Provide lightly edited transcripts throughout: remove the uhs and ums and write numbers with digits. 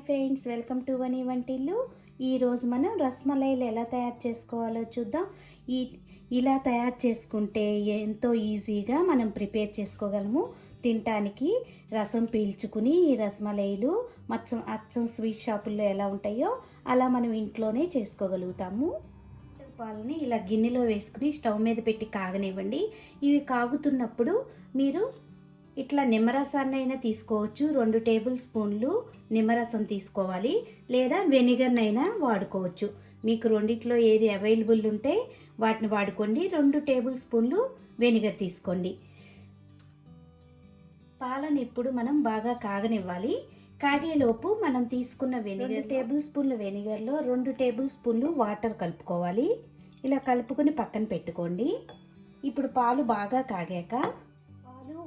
Friends, welcome to వని వంటిల్లు. ఈరోజు మనం రస్మలైలు ఎలా తయారు చేసుకోవాలో చూద్దాం. ఇలా తయారు చేసుకుంటే ఎంతో ఈజీగా మనం ప్రిపేర్ చేసుకోగలము. తినటానికి రసం పీల్చుకుని ఈ రస్మలైలు అచ్చం స్వీట్ షాపుల్లో ఎలా ఉంటాయో అలా మనం ఇంట్లోనే చేసుకోగలుగుతాము. పాలని ఇలా గిన్నెలో వేసుకుని స్టవ్ మీద పెట్టి కాగనివ్వండి. ఇవి కాగుతున్నప్పుడు మీరు ఇట్లా నిమ్మరసాన్ని అయినా తీసుకోవచ్చు. 2 టేబుల్ స్పూన్లు నిమ్మరసం తీసుకోవాలి, లేదా వెనిగర్నైనా వాడుకోవచ్చు. మీకు రెండిట్లో ఏది అవైలబుల్ ఉంటే వాటిని వాడుకోండి. 2 టేబుల్ స్పూన్లు వెనిగర్ తీసుకోండి. పాలను ఇప్పుడు మనం బాగా కాగనివ్వాలి. కాగేలోపు మనం తీసుకున్న వెనిగర్ 2 టేబుల్ స్పూన్ల వెనిగర్లో 2 టేబుల్ స్పూన్లు వాటర్ కలుపుకోవాలి. ఇలా కలుపుకొని పక్కన పెట్టుకోండి. ఇప్పుడు పాలు బాగా కాగాక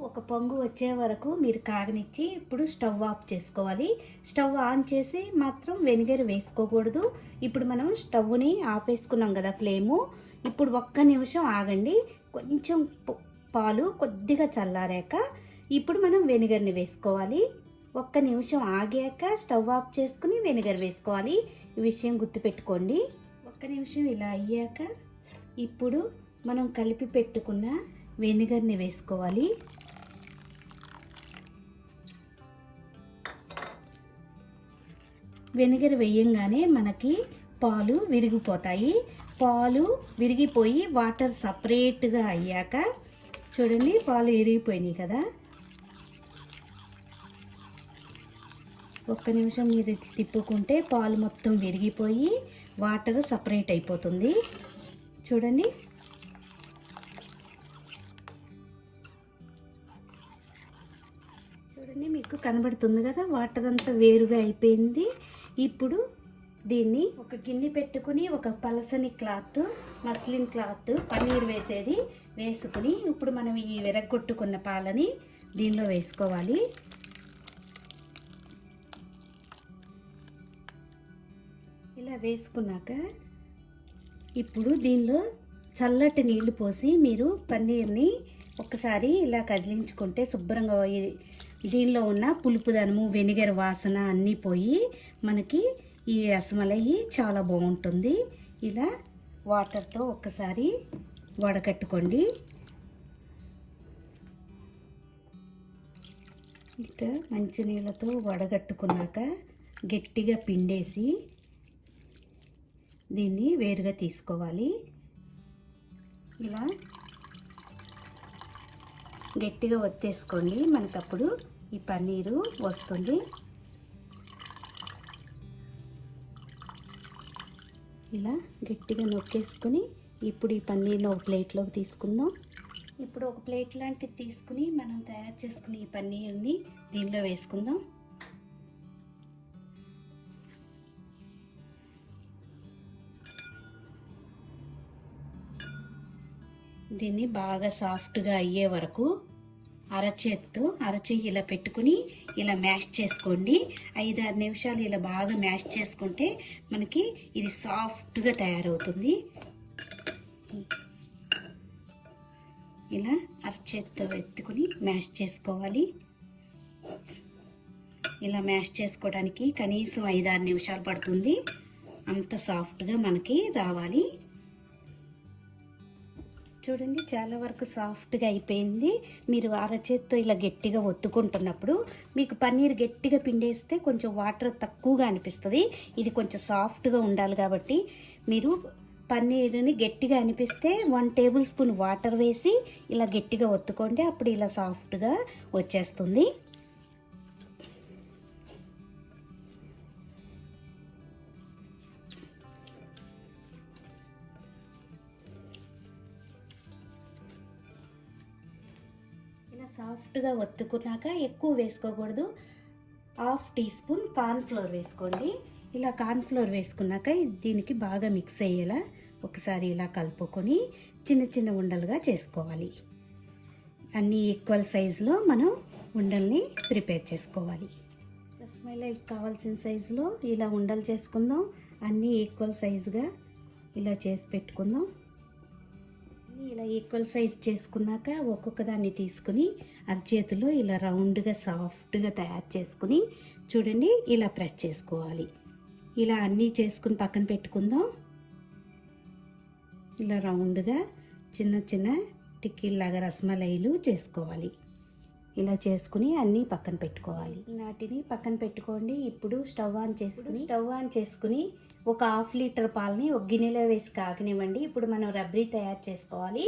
ఒక పొంగు వచ్చే వరకు మీరు కాగనిచ్చి ఇప్పుడు స్టవ్ ఆఫ్ చేసుకోవాలి. స్టవ్ ఆన్ చేసి మాత్రం వెనిగర్ వేసుకోకూడదు. ఇప్పుడు మనం స్టవ్ని ఆపేసుకున్నాం కదా ఫ్లేము. ఇప్పుడు 1 నిమిషం ఆగండి. కొంచెం పాలు కొద్దిగా చల్లారాక ఇప్పుడు మనం వెనిగర్ని వేసుకోవాలి. 1 నిమిషం ఆగాక స్టవ్ ఆఫ్ చేసుకుని వెనిగర్ వేసుకోవాలి. ఈ విషయం గుర్తుపెట్టుకోండి. 1 నిమిషం ఇలా అయ్యాక ఇప్పుడు మనం కలిపి పెట్టుకున్న వెనిగర్ని వేసుకోవాలి. వెనిగర్ వేయంగానే మనకి పాలు విరిగిపోతాయి. పాలు విరిగిపోయి వాటర్ సపరేట్గా అయ్యాక చూడండి, పాలు విరిగిపోయినాయి కదా. 1 నిమిషం మీరు తిప్పుకుంటే పాలు మొత్తం విరిగిపోయి వాటర్ సపరేట్ అయిపోతుంది. చూడండి, మీకు కనబడుతుంది కదా, వాటర్ అంతా వేరుగా అయిపోయింది. ఇప్పుడు దీన్ని ఒక గిన్నె పెట్టుకుని ఒక పలసని క్లాత్, మస్లిన్ క్లాత్, పన్నీర్ వేసేది వేసుకుని ఇప్పుడు మనం ఈ విరగొట్టుకున్న పాలని దీనిలో వేసుకోవాలి. ఇలా వేసుకున్నాక ఇప్పుడు దీనిలో చల్లటి నీళ్లు పోసి మీరు పన్నీర్ని ఒక్కసారి ఇలా కదిలించుకుంటే శుభ్రంగా దీనిలో ఉన్న పులుపుదనము, వెనిగర్ వాసన అన్నీ పోయి మనకి ఈ రసమలై చాలా బాగుంటుంది. ఇలా వాటర్తో ఒక్కసారి వడకట్టుకోండి. ఇక మంచినీళ్ళతో వడగట్టుకున్నాక గట్టిగా పిండేసి దీన్ని వేరుగా తీసుకోవాలి. ఇలా గట్టిగా ఒత్తేసుకోండి, మనకప్పుడు ఈ పన్నీరు వస్తుంది. ఇలా గట్టిగా నొక్కేసుకుని ఇప్పుడు ఈ పన్నీర్ని ఒక ప్లేట్లోకి తీసుకుందాం. ఇప్పుడు ఒక ప్లేట్ లాంటిది తీసుకుని మనం తయారు చేసుకుని ఈ పన్నీర్ని దీనిలో వేసుకుందాం. దీన్ని బాగా సాఫ్ట్గా అయ్యే వరకు అరచెయ్యి ఇలా పెట్టుకుని ఇలా మ్యాష్ చేసుకోండి. 5-6 నిమిషాలు ఇలా బాగా మ్యాష్ చేసుకుంటే మనకి ఇది సాఫ్ట్గా తయారవుతుంది. ఇలా అరచేత్తో ఎత్తుకుని మ్యాష్ చేసుకోవాలి. ఇలా మ్యాష్ చేసుకోవడానికి కనీసం 5-6 నిమిషాలు పడుతుంది. అంత సాఫ్ట్గా మనకి రావాలి. చూడండి, చాలా వరకు సాఫ్ట్గా అయిపోయింది. మీరు అరచేత్తో ఇలా గట్టిగా ఒత్తుకుంటున్నప్పుడు మీకు పన్నీర్ గట్టిగా పిండేస్తే కొంచెం వాటర్ తక్కువగా అనిపిస్తుంది. ఇది కొంచెం సాఫ్ట్గా ఉండాలి కాబట్టి మీరు పన్నీర్ని గట్టిగా అనిపిస్తే 1 టేబుల్ స్పూన్ వాటర్ వేసి ఇలా గట్టిగా ఒత్తుకోండి. అప్పుడు ఇలా సాఫ్ట్గా వచ్చేస్తుంది. సాఫ్ట్గా ఒత్తుకున్నాక ఎక్కువ వేసుకోకూడదు. 1/2 టీ స్పూన్ కార్న్ఫ్లోర్ వేసుకోండి. ఇలా కార్న్ఫ్లోర్ వేసుకున్నాక దీనికి బాగా మిక్స్ అయ్యేలా ఒకసారి ఇలా కలుపుకొని చిన్న చిన్న ఉండలుగా చేసుకోవాలి. అన్నీ ఈక్వల్ సైజులో మనం ఉండల్ని ప్రిపేర్ చేసుకోవాలి. రసమలైకి కావాల్సిన సైజులో ఇలా ఉండలు చేసుకుందాం. అన్నీ ఈక్వల్ సైజుగా ఇలా చేసి పెట్టుకుందాం. ఇలా ఈక్వల్ సైజ్ చేసుకున్నాక ఒక్కొక్క దాన్ని తీసుకుని అరచేతిలో ఇలా రౌండ్గా సాఫ్ట్గా తయారు చేసుకుని చూడండి ఇలా ప్రెస్ చేసుకోవాలి. ఇలా అన్నీ చేసుకుని పక్కన పెట్టుకుందాం. ఇలా రౌండ్గా చిన్న చిన్న టిక్కీల్లాగా రసమలైలు చేసుకోవాలి. ఇలా చేసుకుని అన్నీ పక్కన పెట్టుకోవాలి. నాటిని పక్కన పెట్టుకోండి. ఇప్పుడు స్టవ్ ఆన్ చేసుకుని ఒక 1/2 లీటర్ పాలని ఒక గిన్నెలో వేసి కాగనివ్వండి. ఇప్పుడు మనం రబ్రీ తయారు చేసుకోవాలి.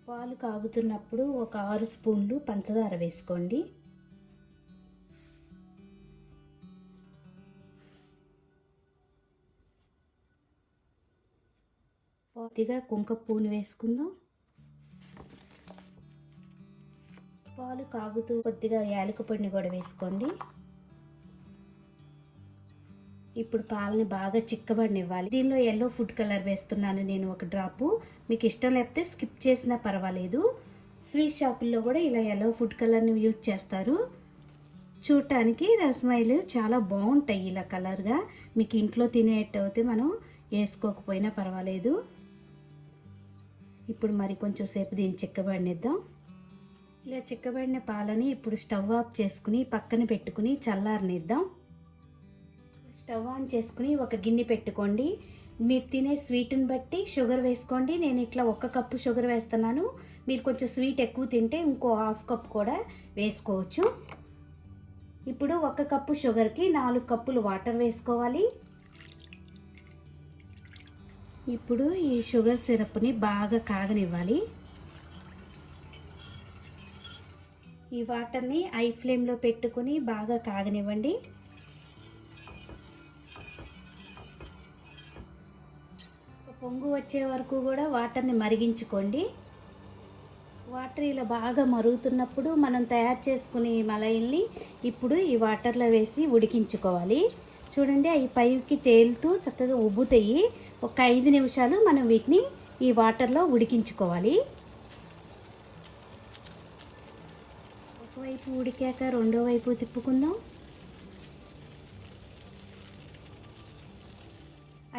పాలు కాగుతున్నప్పుడు ఒక 6 స్పూన్లు పంచదార వేసుకోండి. కొద్దిగా కుంకుమ వేసుకుందాం. పాలు కాగుతూ కొద్దిగా యాలక పొడిని కూడా వేసుకోండి. ఇప్పుడు పాలని బాగా చిక్కబడినివ్వాలి. దీనిలో ఎల్లో ఫుడ్ కలర్ వేస్తున్నాను నేను ఒక డ్రాపు. మీకు ఇష్టం లేకపోతే స్కిప్ చేసినా పర్వాలేదు. స్వీట్ షాపుల్లో కూడా ఇలా ఎల్లో ఫుడ్ కలర్ని యూజ్ చేస్తారు. చూడటానికి రసమలైలు చాలా బాగుంటాయి ఇలా కలర్గా. మీకు ఇంట్లో తినేట్టు అయితే మనం వేసుకోకపోయినా పర్వాలేదు. ఇప్పుడు మరి కొంచెం సేపు దీన్ని చిక్కబడినిద్దాం. ఇలా చిక్కబడిన పాలని ఇప్పుడు స్టవ్ ఆఫ్ చేసుకుని పక్కన పెట్టుకుని చల్లారనిద్దాం. స్టవ్ ఆన్ చేసుకుని ఒక గిన్నె పెట్టుకోండి. మీరు తినే స్వీట్ని బట్టి షుగర్ వేసుకోండి. నేను ఇట్లా 1 కప్పు షుగర్ వేస్తున్నాను. మీరు కొంచెం స్వీట్ ఎక్కువ తింటే ఇంకో 1/2 కప్ కూడా వేసుకోవచ్చు. ఇప్పుడు 1 కప్పు షుగర్కి 4 కప్పులు వాటర్ వేసుకోవాలి. ఇప్పుడు ఈ షుగర్ సిరప్ని బాగా కాగనివ్వాలి. ఈ వాటర్ని హై ఫ్లేమ్లో పెట్టుకుని బాగా కాగనివ్వండి. పొంగు వచ్చే వరకు కూడా వాటర్ని మరిగించుకోండి. వాటర్ ఇలా బాగా మరుగుతున్నప్పుడు మనం తయారు చేసుకునే మలైల్ని ఇప్పుడు ఈ వాటర్లో వేసి ఉడికించుకోవాలి. చూడండి అవి పైకి తేలుతూ చక్కగా ఉబ్బుతాయి. ఒక 5 నిమిషాలు మనం వీటిని ఈ వాటర్లో ఉడికించుకోవాలి. ఒకవైపు ఉడికాక రెండో వైపు తిప్పుకుందాం.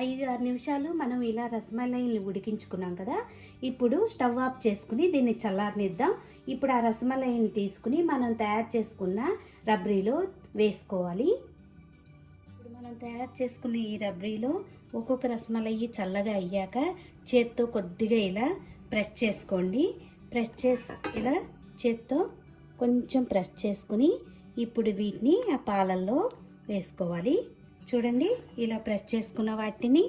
5-6 నిమిషాలు మనం ఇలా రసమలైని ఉడికించుకున్నాం కదా. ఇప్పుడు స్టవ్ ఆఫ్ చేసుకుని దీన్ని చల్లారనిద్దాం. ఇప్పుడు ఆ రసమలైని తీసుకుని మనం తయారు చేసుకున్న రబ్రీలో వేసుకోవాలి. ఇప్పుడు మనం తయారు చేసుకున్న ఈ రబ్రీలో ఒక్కొక్క రసమలై చల్లగా అయ్యాక చేత్తో కొద్దిగా ఇలా ప్రెస్ చేసుకోండి. ఇలా చేత్తో కొంచెం ప్రెస్ చేసుకుని ఇప్పుడు వీటిని ఆ పాలల్లో వేసుకోవాలి. చూడండి ఇలా ప్రెస్ చేసుకున్న వాటిని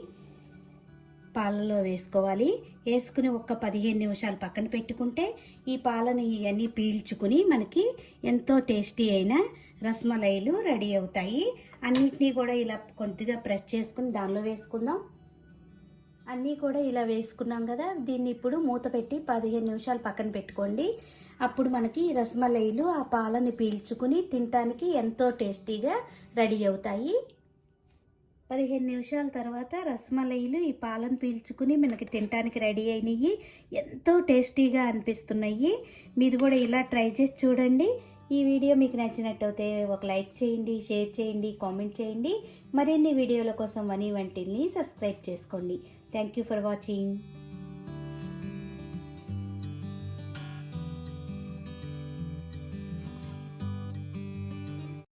పాలలో వేసుకోవాలి. వేసుకుని ఒక 15 నిమిషాలు పక్కన పెట్టుకుంటే ఈ పాలని ఇవన్నీ పీల్చుకుని మనకి ఎంతో టేస్టీ అయిన రసమలైలు రెడీ అవుతాయి. అన్నిటినీ కూడా ఇలా కొద్దిగా ప్రెస్ చేసుకుని దానిలో వేసుకుందాం. అన్నీ కూడా ఇలా వేసుకున్నాం కదా. దీన్ని ఇప్పుడు మూత పెట్టి 15 నిమిషాలు పక్కన పెట్టుకోండి. అప్పుడు మనకి రసమలైలు ఆ పాలని పీల్చుకుని తినటానికి ఎంతో టేస్టీగా రెడీ అవుతాయి. 15 నిమిషాల తర్వాత రసమలైలు ఈ పాలను పీల్చుకుని మనకి తినటానికి రెడీ అయినాయి. ఎంతో టేస్టీగా అనిపిస్తున్నాయి. మీరు కూడా ఇలా ట్రై చేసి చూడండి. ఈ వీడియో మీకు నచ్చినట్టయితే ఒక లైక్ చేయండి, షేర్ చేయండి, కామెంట్ చేయండి. మరిన్ని వీడియోల కోసం వనీ వంటిల్ని సబ్స్క్రైబ్ చేసుకోండి. Thank you for watching.